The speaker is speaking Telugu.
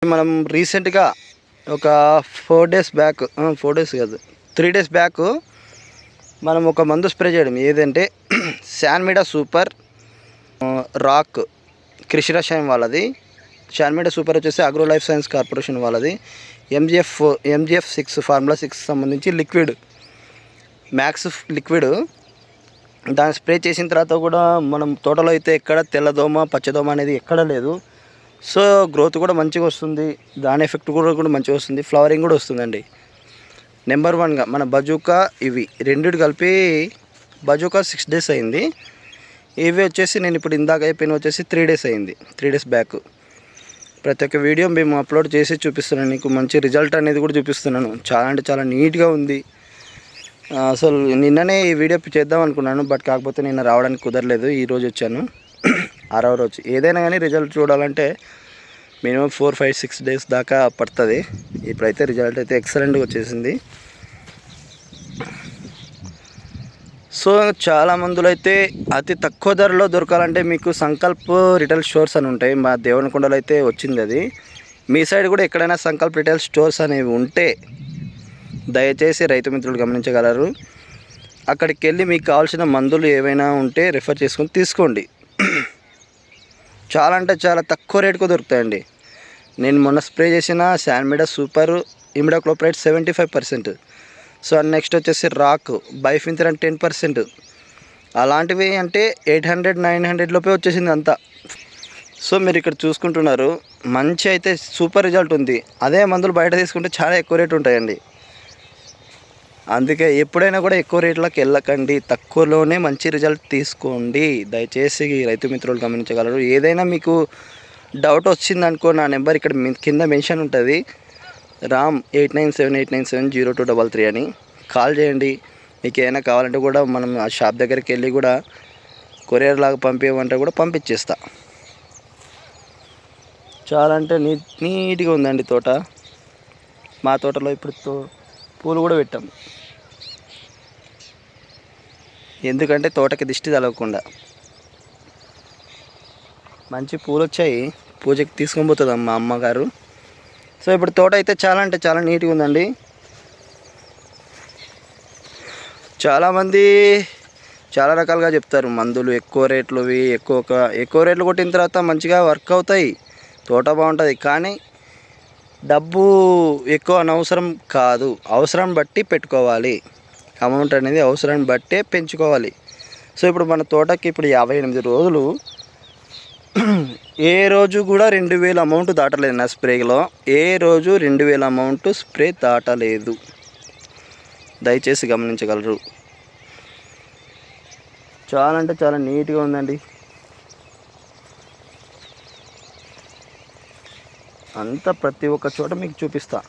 మనం రీసెంట్గా ఒక 4 డేస్ బ్యాక్ 4 డేస్ కాదు 3 డేస్ బ్యాక్ మనం ఒక మందు స్ప్రే చేయడం ఏదంటే శాన్మీడా సూపర్ రాక్ కృషి రసాయనం వాళ్ళది. శాన్మీడా సూపర్ వచ్చేసి అగ్రో లైఫ్ సైన్స్ కార్పొరేషన్ వాళ్ళది. ఎంజిఎఫ్ 6 ఫార్ములా 6 సంబంధించి లిక్విడ్ మ్యాక్స్ లిక్విడ్ దాన్ని స్ప్రే చేసిన తర్వాత కూడా మనం తోటలో అయితే ఎక్కడ తెల్లదోమ పచ్చదోమ అనేది ఎక్కడ లేదు. సో గ్రోత్ కూడా మంచిగా వస్తుంది, దాని ఎఫెక్ట్ కూడా మంచిగా వస్తుంది, ఫ్లవరింగ్ కూడా వస్తుందండి. నెంబర్ 1గా మన బజూకా ఇవి రెండిటి కలిపి బజూకా 6 డేస్ అయింది. ఇవి వచ్చేసి నేను ఇప్పుడు ఇందాక అయిపోయిన వచ్చేసి 3 డేస్ అయింది, 3 డేస్ బ్యాక్. ప్రతి ఒక్క వీడియో మేము అప్లోడ్ చేసి చూపిస్తున్నాను, నీకు మంచి రిజల్ట్ అనేది కూడా చూపిస్తున్నాను. చాలా అంటే చాలా నీట్గా ఉంది. అసలు నిన్ననే ఈ వీడియో చేద్దాం అనుకున్నాను, బట్ కాకపోతే నిన్న రావడానికి కుదరలేదు. ఈరోజు వచ్చాను, 6వ రోజు. ఏదైనా కానీ రిజల్ట్ చూడాలంటే మినిమం 4, 5, 6 డేస్ దాకా పడుతుంది. ఇప్పుడైతే రిజల్ట్ అయితే ఎక్సలెంట్గా వచ్చేసింది. సో చాలా మందులు అయితే అతి తక్కువ ధరలో దొరకాలంటే మీకు సంకల్ప్ రిటైల్ స్టోర్స్ అని ఉంటాయి. మా దేవనకొండలో అయితే వచ్చింది అది. మీ సైడ్ కూడా ఎక్కడైనా సంకల్ప్ రిటైల్ స్టోర్స్ అనేవి ఉంటే దయచేసి రైతు మిత్రులు గమనించగలరు. అక్కడికి వెళ్ళి మీకు కావాల్సిన మందులు ఏవైనా ఉంటే రిఫర్ చేసుకొని తీసుకోండి. చాలా అంటే చాలా తక్కువ రేటుకు దొరుకుతాయండి. నేను మొన్న స్ప్రే చేసిన శాన్మీడా సూపర్ ఇమిడాక్లోప్రైడ్ 75%. సో నెక్స్ట్ వచ్చేసి రాక్ బైఫింథరాన్ 10%. అలాంటివి అంటే 800, 900 లోపే వచ్చేసింది అంతా. సో మీరు ఇక్కడ చూసుకుంటున్నారు, మంచి అయితే సూపర్ రిజల్ట్ ఉంది. అదే మందులు బయట తీసుకుంటే చాలా ఎక్కువ రేటు ఉంటాయండి. అందుకే ఎప్పుడైనా కూడా ఎక్కువ రేట్లకు వెళ్ళకండి, తక్కువలోనే మంచి రిజల్ట్ తీసుకోండి. దయచేసి రైతు మిత్రులు గమనించగలరు. ఏదైనా మీకు డౌట్ వచ్చిందనుకో, నా నెంబర్ ఇక్కడ కింద మెన్షన్ ఉంటుంది, రామ్ 8978970233 అని కాల్ చేయండి. మీకు ఏమైనా కావాలంటే కూడా మనం ఆ షాప్ దగ్గరికి వెళ్ళి కూడా కొరియర్ లాగా పంపించమంటే కూడా పంపించేస్తా. చాలా అంటే నీట్గా ఉందండి తోట. మా తోటలో ఇప్పుడు పూలు కూడా పెట్టాం, ఎందుకంటే తోటకి దిష్టి తగలకుండా. మంచి పూలు వచ్చాయి, పూజకి తీసుకొని పోతుంది మా అమ్మగారు. సో ఇప్పుడు తోట అయితే చాలా అంటే చాలా నీట్గా ఉందండి. చాలామంది చాలా రకాలుగా చెప్తారు, మందులు ఎక్కువ రేట్లువి ఎక్కువ రేట్లు కొట్టిన తర్వాత మంచిగా వర్క్ అవుతాయి, తోట బాగుంటుంది. కానీ డబ్బు ఎక్కువ అనవసరం కాదు, అవసరం బట్టి పెట్టుకోవాలి. అమౌంట్ అనేది అవసరాన్ని బట్టే పెంచుకోవాలి. సో ఇప్పుడు మన తోటకి ఇప్పుడు 58 రోజులు, ఏ రోజు కూడా 2000 అమౌంట్ దాటలేదు నా స్ప్రేలో. ఏ రోజు 2000 అమౌంట్ స్ప్రే దాటలేదు. దయచేసి గమనించగలరు. చాలా అంటే చాలా నీట్గా ఉందండి. అంతా ప్రతి ఒక్క చోట మీకు చూపిస్తా.